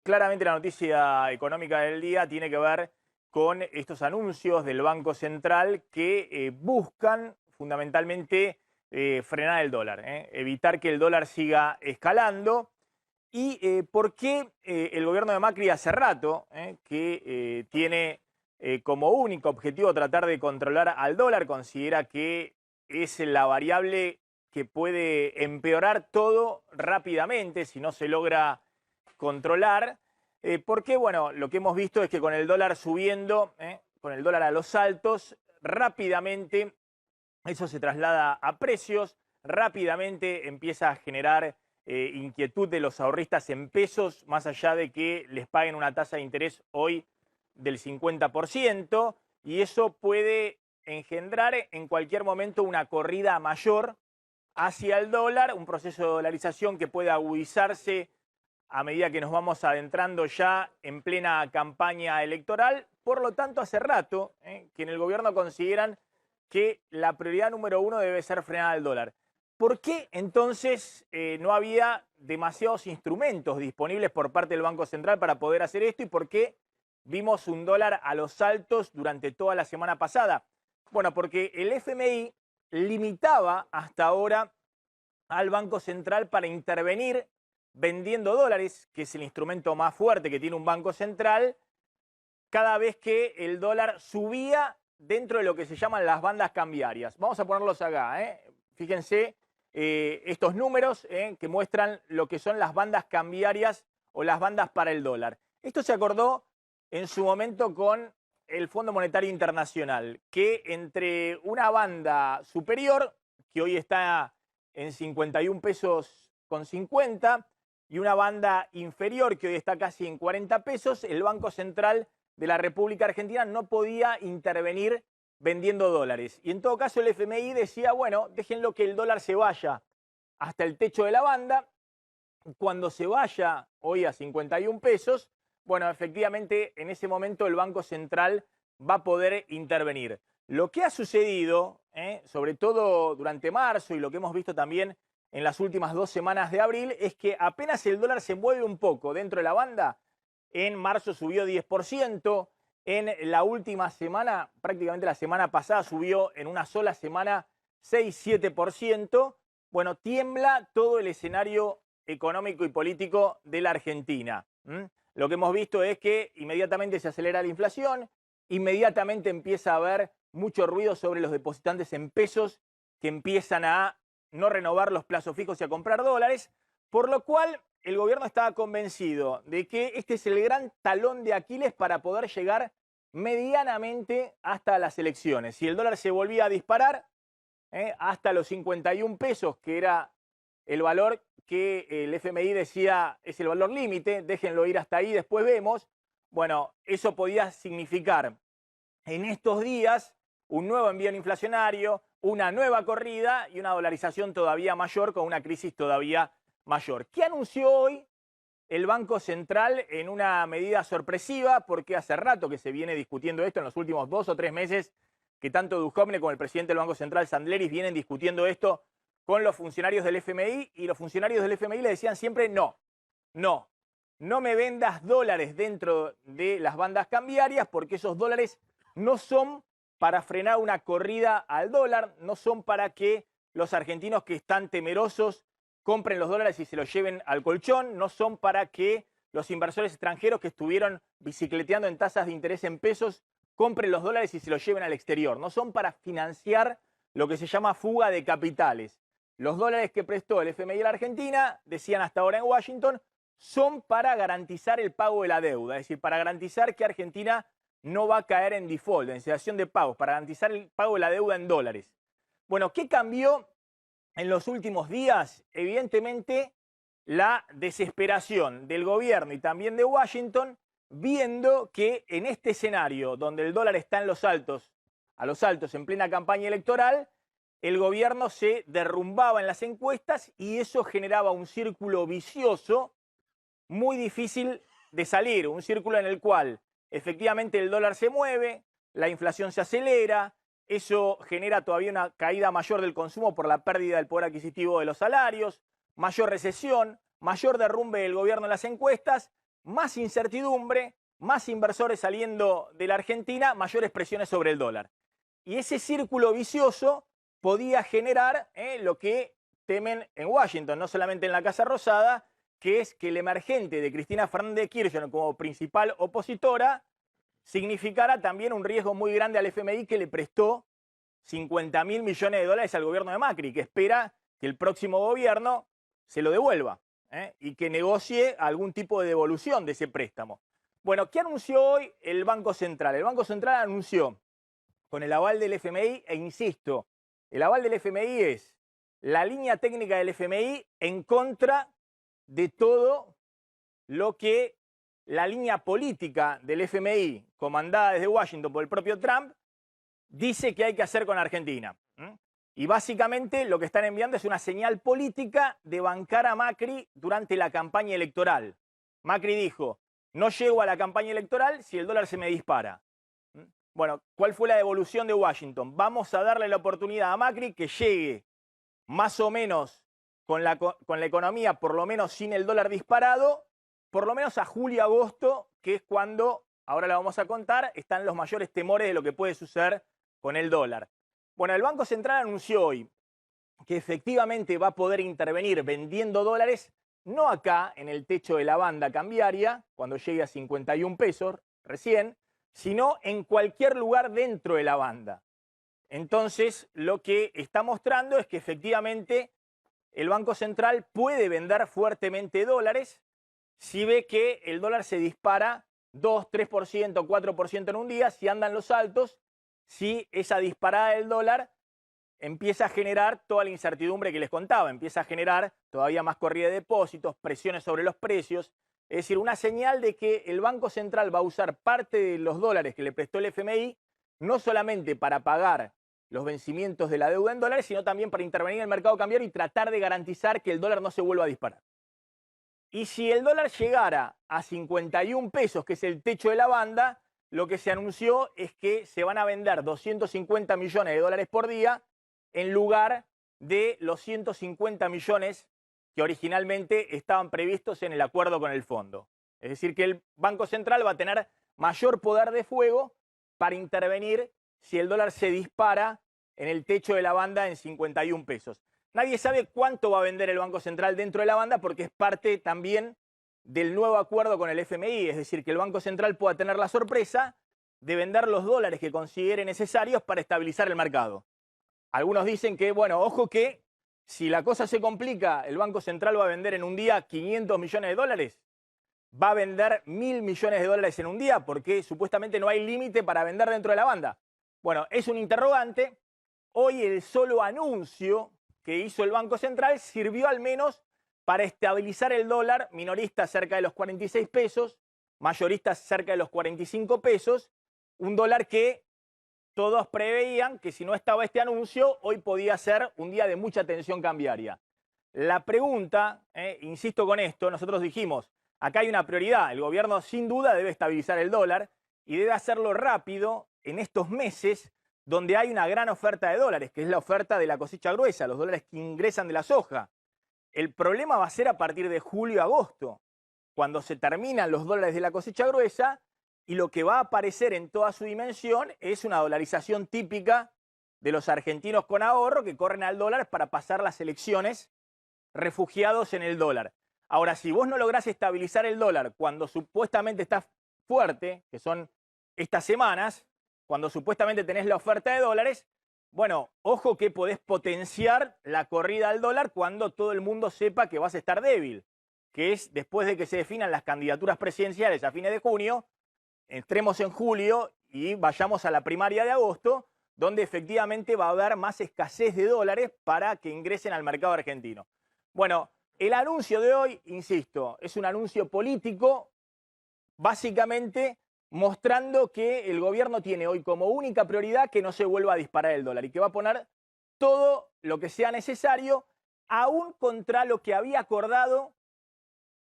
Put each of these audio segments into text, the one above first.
claramente la noticia económica del día tiene que ver con estos anuncios del Banco Central que buscan fundamentalmente frenar el dólar, evitar que el dólar siga escalando. ¿Y por qué el gobierno de Macri hace rato que tiene como único objetivo tratar de controlar al dólar? Considera que es la variable que puede empeorar todo rápidamente si no se logra controlar. Porque, bueno, lo que hemos visto es que con el dólar subiendo, con el dólar a los altos, rápidamente eso se traslada a precios, rápidamente empieza a generar inquietud de los ahorristas en pesos, más allá de que les paguen una tasa de interés hoy del 50%, y eso puede engendrar en cualquier momento una corrida mayor hacia el dólar, un proceso de dolarización que puede agudizarse a medida que nos vamos adentrando ya en plena campaña electoral. Por lo tanto, hace rato que en el gobierno consideran que la prioridad número uno debe ser frenar el dólar. ¿Por qué entonces no había demasiados instrumentos disponibles por parte del Banco Central para poder hacer esto? ¿Y por qué vimos un dólar a los altos durante toda la semana pasada? Bueno, porque el FMI limitaba hasta ahora al Banco Central para intervenir vendiendo dólares, que es el instrumento más fuerte que tiene un banco central, cada vez que el dólar subía dentro de lo que se llaman las bandas cambiarias. Vamos a ponerlos acá. Fíjense estos números que muestran lo que son las bandas cambiarias o las bandas para el dólar. Esto se acordó en su momento con el Fondo Monetario Internacional, que entre una banda superior, que hoy está en 51 pesos con 50, y una banda inferior, que hoy está casi en 40 pesos, el Banco Central de la República Argentina no podía intervenir vendiendo dólares. Y en todo caso el FMI decía, bueno, déjenlo que el dólar se vaya hasta el techo de la banda. Cuando se vaya hoy a 51 pesos, bueno, efectivamente en ese momento el Banco Central va a poder intervenir. Lo que ha sucedido, sobre todo durante marzo y lo que hemos visto también en las últimas 2 semanas de abril, es que apenas el dólar se mueve un poco dentro de la banda, en marzo subió 10%, en la última semana, prácticamente la semana pasada, subió en una sola semana 6-7%. Bueno, tiembla todo el escenario económico y político de la Argentina. Lo que hemos visto es que inmediatamente se acelera la inflación, inmediatamente empieza a haber mucho ruido sobre los depositantes en pesos que empiezan a no renovar los plazos fijos y a comprar dólares, por lo cual el gobierno estaba convencido de que este es el gran talón de Aquiles para poder llegar medianamente hasta las elecciones. Si el dólar se volvía a disparar hasta los 51 pesos, que era el valor que el FMI decía es el valor límite, déjenlo ir hasta ahí, después vemos, bueno, eso podía significar en estos días un nuevo envío inflacionario, una nueva corrida y una dolarización todavía mayor con una crisis todavía mayor. ¿Qué anunció hoy el Banco Central en una medida sorpresiva? Porque hace rato que se viene discutiendo esto, en los últimos 2 o 3 meses, que tanto Duhovne como el presidente del Banco Central, Sandleris, vienen discutiendo esto con los funcionarios del FMI, y los funcionarios del FMI le decían siempre no me vendas dólares dentro de las bandas cambiarias, porque esos dólares no son para frenar una corrida al dólar, no son para que los argentinos que están temerosos compren los dólares y se los lleven al colchón, no son para que los inversores extranjeros que estuvieron bicicleteando en tasas de interés en pesos compren los dólares y se los lleven al exterior, no son para financiar lo que se llama fuga de capitales. Los dólares que prestó el FMI a la Argentina, decían hasta ahora en Washington, son para garantizar el pago de la deuda, es decir, para garantizar que Argentina no va a caer en default, en cesación de pagos, para garantizar el pago de la deuda en dólares. Bueno, ¿qué cambió en los últimos días? Evidentemente, la desesperación del gobierno y también de Washington, viendo que en este escenario donde el dólar está en los altos, a los altos en plena campaña electoral, el gobierno se derrumbaba en las encuestas y eso generaba un círculo vicioso muy difícil de salir, un círculo en el cual efectivamente el dólar se mueve, la inflación se acelera, eso genera todavía una caída mayor del consumo por la pérdida del poder adquisitivo de los salarios, mayor recesión, mayor derrumbe del gobierno en las encuestas, más incertidumbre, más inversores saliendo de la Argentina, mayores presiones sobre el dólar. Y ese círculo vicioso podía generar lo que temen en Washington, no solamente en la Casa Rosada, que es que el emergente de Cristina Fernández de Kirchner como principal opositora significara también un riesgo muy grande al FMI, que le prestó 50.000 millones de dólares al gobierno de Macri, que espera que el próximo gobierno se lo devuelva y que negocie algún tipo de devolución de ese préstamo. Bueno, ¿qué anunció hoy el Banco Central? El Banco Central anunció, con el aval del FMI, e insisto, el aval del FMI es la línea técnica del FMI en contra de todo lo que la línea política del FMI, comandada desde Washington por el propio Trump, dice que hay que hacer con Argentina. Y básicamente lo que están enviando es una señal política de bancar a Macri durante la campaña electoral. Macri dijo, no llego a la campaña electoral si el dólar se me dispara. Bueno, ¿cuál fue la devolución de Washington? Vamos a darle la oportunidad a Macri que llegue más o menos con la economía, por lo menos sin el dólar disparado, por lo menos a julio-agosto, que es cuando, ahora la vamos a contar, están los mayores temores de lo que puede suceder con el dólar. Bueno, el Banco Central anunció hoy que efectivamente va a poder intervenir vendiendo dólares, no acá en el techo de la banda cambiaria, cuando llegue a 51 pesos recién, sino en cualquier lugar dentro de la banda. Entonces, lo que está mostrando es que efectivamente el Banco Central puede vender fuertemente dólares si ve que el dólar se dispara 2, 3%, 4% en un día, si andan los altos, si esa disparada del dólar empieza a generar toda la incertidumbre que les contaba, empieza a generar todavía más corrida de depósitos, presiones sobre los precios, es decir, una señal de que el Banco Central va a usar parte de los dólares que le prestó el FMI, no solamente para pagar los vencimientos de la deuda en dólares, sino también para intervenir en el mercado cambiario y tratar de garantizar que el dólar no se vuelva a disparar. Y si el dólar llegara a 51 pesos, que es el techo de la banda, lo que se anunció es que se van a vender 250 millones de dólares por día en lugar de los 150 millones que originalmente estaban previstos en el acuerdo con el fondo. Es decir, que el Banco Central va a tener mayor poder de fuego para intervenir si el dólar se dispara en el techo de la banda en 51 pesos. Nadie sabe cuánto va a vender el Banco Central dentro de la banda porque es parte también del nuevo acuerdo con el FMI, es decir, que el Banco Central pueda tener la sorpresa de vender los dólares que considere necesarios para estabilizar el mercado. Algunos dicen que, bueno, ojo que si la cosa se complica, el Banco Central va a vender en un día 500 millones de dólares, va a vender 1.000 millones de dólares en un día porque supuestamente no hay límite para vender dentro de la banda. Bueno, es un interrogante. Hoy el solo anuncio que hizo el Banco Central sirvió al menos para estabilizar el dólar, minorista cerca de los 46 pesos, mayoristas cerca de los 45 pesos, un dólar que todos preveían que si no estaba este anuncio, hoy podía ser un día de mucha tensión cambiaria. La pregunta, insisto con esto, nosotros dijimos, acá hay una prioridad, el gobierno sin duda debe estabilizar el dólar y debe hacerlo rápido en estos meses donde hay una gran oferta de dólares, que es la oferta de la cosecha gruesa, los dólares que ingresan de la soja. El problema va a ser a partir de julio-agosto, cuando se terminan los dólares de la cosecha gruesa y lo que va a aparecer en toda su dimensión es una dolarización típica de los argentinos con ahorro que corren al dólar para pasar las elecciones refugiados en el dólar. Ahora, si vos no lográs estabilizar el dólar cuando supuestamente está fuerte, que son estas semanas, cuando supuestamente tenés la oferta de dólares, bueno, ojo que podés potenciar la corrida al dólar cuando todo el mundo sepa que vas a estar débil, que es después de que se definan las candidaturas presidenciales a fines de junio, entremos en julio y vayamos a la primaria de agosto, donde efectivamente va a haber más escasez de dólares para que ingresen al mercado argentino. Bueno, el anuncio de hoy, insisto, es un anuncio político, básicamente mostrando que el gobierno tiene hoy como única prioridad que no se vuelva a disparar el dólar y que va a poner todo lo que sea necesario, aún contra lo que había acordado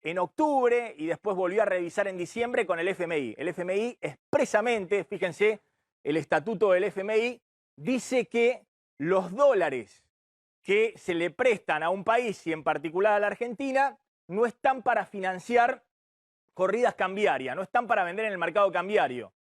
en octubre y después volvió a revisar en diciembre con el FMI. El FMI expresamente, fíjense, el estatuto del FMI dice que los dólares que se le prestan a un país y en particular a la Argentina no están para financiar corridas cambiarias, no están para vender en el mercado cambiario.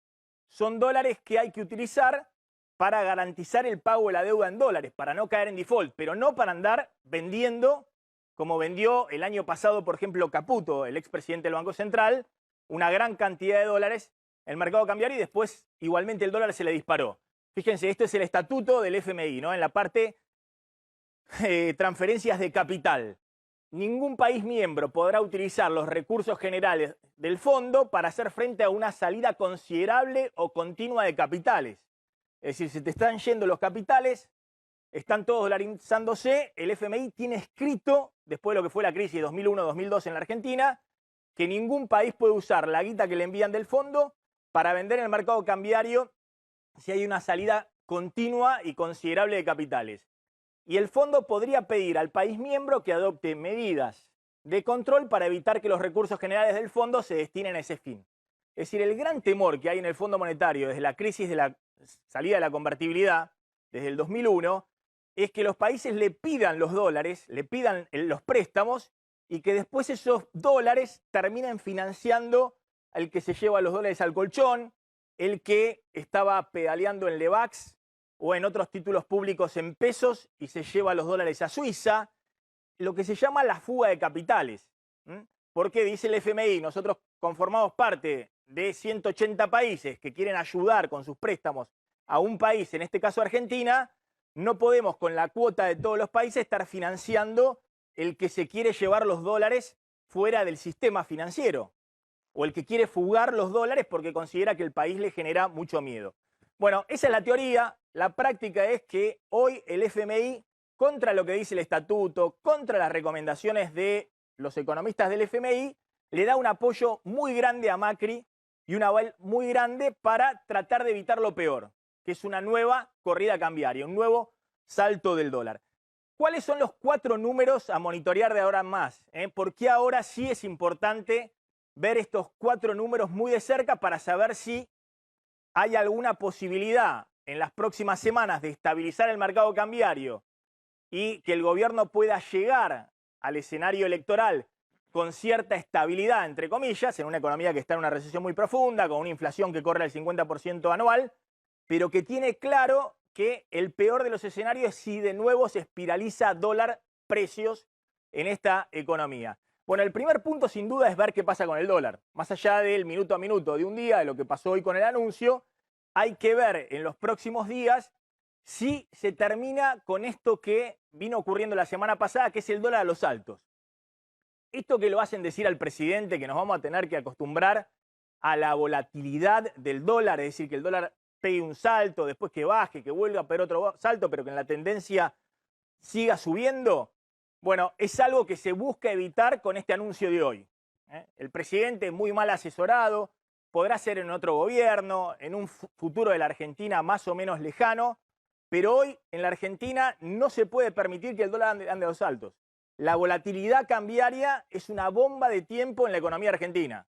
Son dólares que hay que utilizar para garantizar el pago de la deuda en dólares, para no caer en default, pero no para andar vendiendo, como vendió el año pasado, por ejemplo, Caputo, el expresidente del Banco Central, una gran cantidad de dólares en el mercado cambiario y después igualmente el dólar se le disparó. Fíjense, esto es el estatuto del FMI, ¿no? En la parte transferencias de capital. Ningún país miembro podrá utilizar los recursos generales del fondo para hacer frente a una salida considerable o continua de capitales. Es decir, si te están yendo los capitales, están todos dolarizándose, el FMI tiene escrito, después de lo que fue la crisis de 2001-2002 en la Argentina, que ningún país puede usar la guita que le envían del fondo para vender en el mercado cambiario si hay una salida continua y considerable de capitales. Y el fondo podría pedir al país miembro que adopte medidas de control para evitar que los recursos generales del fondo se destinen a ese fin. Es decir, el gran temor que hay en el Fondo Monetario desde la crisis de la salida de la convertibilidad, desde el 2001, es que los países le pidan los dólares, le pidan los préstamos y que después esos dólares terminen financiando al que se lleva los dólares al colchón, el que estaba pedaleando en Levax o en otros títulos públicos en pesos y se lleva los dólares a Suiza, lo que se llama la fuga de capitales. Porque dice el FMI, nosotros conformamos parte de 180 países que quieren ayudar con sus préstamos a un país, en este caso Argentina, no podemos con la cuota de todos los países estar financiando el que se quiere llevar los dólares fuera del sistema financiero o el que quiere fugar los dólares porque considera que el país le genera mucho miedo. Bueno, esa es la teoría. La práctica es que hoy el FMI, contra lo que dice el estatuto, contra las recomendaciones de los economistas del FMI, le da un apoyo muy grande a Macri y un aval muy grande para tratar de evitar lo peor, que es una nueva corrida cambiaria, un nuevo salto del dólar. ¿Cuáles son los 4 números a monitorear de ahora en más? ¿Por qué ahora sí es importante ver estos 4 números muy de cerca para saber si hay alguna posibilidad en las próximas semanas de estabilizar el mercado cambiario y que el gobierno pueda llegar al escenario electoral con cierta estabilidad, entre comillas, en una economía que está en una recesión muy profunda, con una inflación que corre al 50% anual, pero que tiene claro que el peor de los escenarios es si de nuevo se espiraliza dólar-precios en esta economía. Bueno, el primer punto sin duda es ver qué pasa con el dólar. Más allá del minuto a minuto de un día, de lo que pasó hoy con el anuncio, hay que ver en los próximos días si se termina con esto que vino ocurriendo la semana pasada, que es el dólar a los altos. Esto que lo hacen decir al presidente, que nos vamos a tener que acostumbrar a la volatilidad del dólar, es decir, que el dólar pegue un salto, después que baje, que vuelva a pegar otro salto, pero que en la tendencia siga subiendo, bueno, es algo que se busca evitar con este anuncio de hoy. El presidente muy mal asesorado, podrá ser en otro gobierno, en un futuro de la Argentina más o menos lejano, pero hoy en la Argentina no se puede permitir que el dólar ande a los altos. La volatilidad cambiaria es una bomba de tiempo en la economía argentina,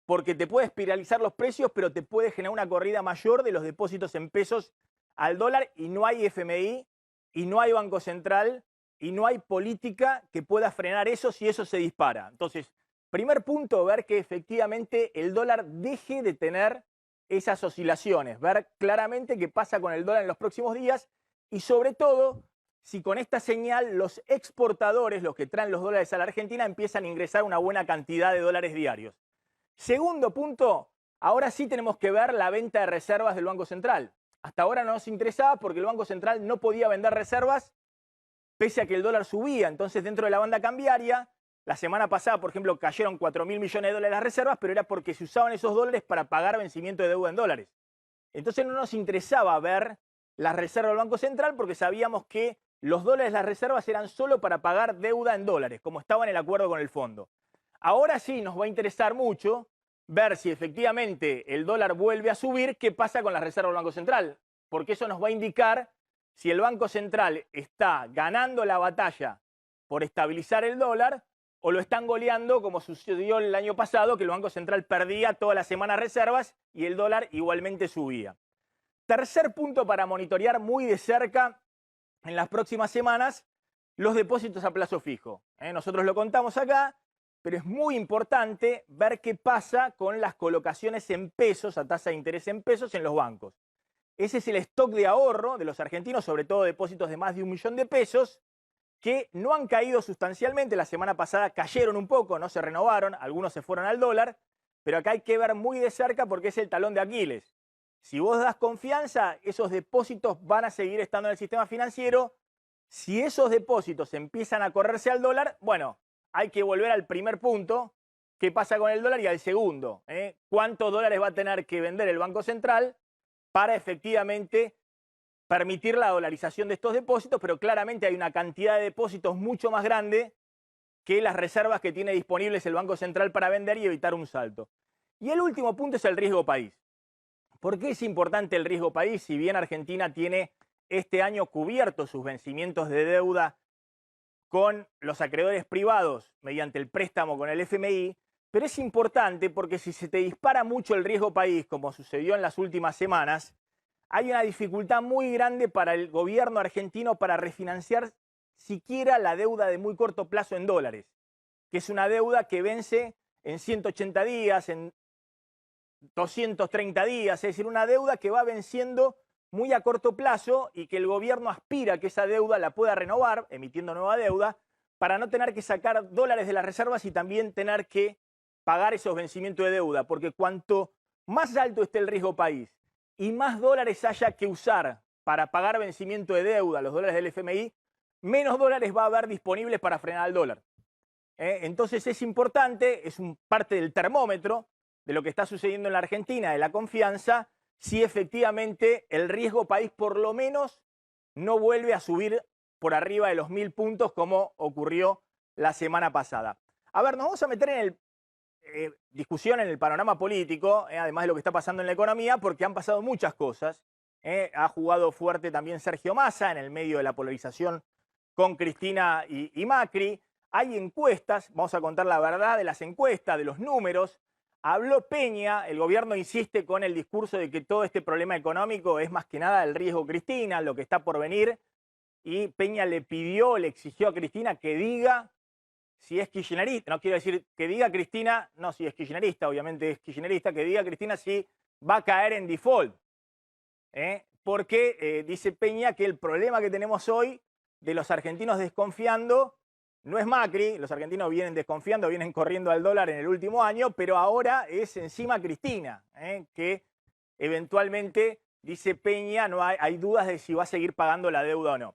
porque te puede espiralizar los precios, pero te puede generar una corrida mayor de los depósitos en pesos al dólar y no hay FMI, y no hay Banco Central, y no hay política que pueda frenar eso si eso se dispara. Entonces, primer punto, ver que efectivamente el dólar deje de tener esas oscilaciones, ver claramente qué pasa con el dólar en los próximos días y sobre todo si con esta señal los exportadores, los que traen los dólares a la Argentina, empiezan a ingresar una buena cantidad de dólares diarios. Segundo punto, ahora sí tenemos que ver la venta de reservas del Banco Central. Hasta ahora no nos interesaba porque el Banco Central no podía vender reservas pese a que el dólar subía. Entonces, dentro de la banda cambiaria, la semana pasada, por ejemplo, cayeron 4.000 millones de dólares las reservas, pero era porque se usaban esos dólares para pagar vencimiento de deuda en dólares. Entonces no nos interesaba ver las reservas del Banco Central porque sabíamos que los dólares, las reservas eran solo para pagar deuda en dólares, como estaba en el acuerdo con el fondo. Ahora sí nos va a interesar mucho ver si efectivamente el dólar vuelve a subir, qué pasa con las reservas del Banco Central, porque eso nos va a indicar si el Banco Central está ganando la batalla por estabilizar el dólar o lo están goleando como sucedió el año pasado, que el Banco Central perdía toda la semana reservas y el dólar igualmente subía. Tercer punto para monitorear muy de cerca en las próximas semanas, los depósitos a plazo fijo. Nosotros lo contamos acá, pero es muy importante ver qué pasa con las colocaciones en pesos, a tasa de interés en pesos en los bancos. Ese es el stock de ahorro de los argentinos, sobre todo depósitos de más de 1 millón de pesos, que no han caído sustancialmente. La semana pasada cayeron un poco, no se renovaron, algunos se fueron al dólar, pero acá hay que ver muy de cerca porque es el talón de Aquiles. Si vos das confianza, esos depósitos van a seguir estando en el sistema financiero. Si esos depósitos empiezan a correrse al dólar, bueno, hay que volver al primer punto, qué pasa con el dólar, y al segundo, cuántos dólares va a tener que vender el Banco Central para efectivamente permitir la dolarización de estos depósitos, pero claramente hay una cantidad de depósitos mucho más grande que las reservas que tiene disponibles el Banco Central para vender y evitar un salto. Y el último punto es el riesgo país. ¿Por qué es importante el riesgo país? Si bien Argentina tiene este año cubierto sus vencimientos de deuda con los acreedores privados mediante el préstamo con el FMI, pero es importante porque si se te dispara mucho el riesgo país, como sucedió en las últimas semanas, hay una dificultad muy grande para el gobierno argentino para refinanciar siquiera la deuda de muy corto plazo en dólares, que es una deuda que vence en 180 días, en 230 días, es decir, una deuda que va venciendo muy a corto plazo y que el gobierno aspira a que esa deuda la pueda renovar, emitiendo nueva deuda, para no tener que sacar dólares de las reservas y también tener que pagar esos vencimientos de deuda, porque cuanto más alto esté el riesgo país y más dólares haya que usar para pagar vencimiento de deuda, los dólares del FMI, menos dólares va a haber disponibles para frenar el dólar. Entonces es importante, es parte del termómetro de lo que está sucediendo en la Argentina, de la confianza, si efectivamente el riesgo país por lo menos no vuelve a subir por arriba de los 1000 puntos como ocurrió la semana pasada. A ver, nos vamos a meter en discusión en el panorama político, además de lo que está pasando en la economía, porque han pasado muchas cosas. Ha jugado fuerte también Sergio Massa en el medio de la polarización con Cristina y Macri. Hay encuestas, vamos a contar la verdad de las encuestas, de los números. Habló Peña, el gobierno insiste con el discurso de que todo este problema económico es más que nada el riesgo Cristina, lo que está por venir, y Peña le exigió a Cristina que diga si es kirchnerista, no quiero decir que diga Cristina, no si es kirchnerista, obviamente es kirchnerista, que diga Cristina si va a caer en default. Porque dice Peña que el problema que tenemos hoy de los argentinos desconfiando no es Macri, los argentinos vienen desconfiando, vienen corriendo al dólar en el último año, pero ahora es encima Cristina, que eventualmente, dice Peña, no hay dudas de si va a seguir pagando la deuda o no.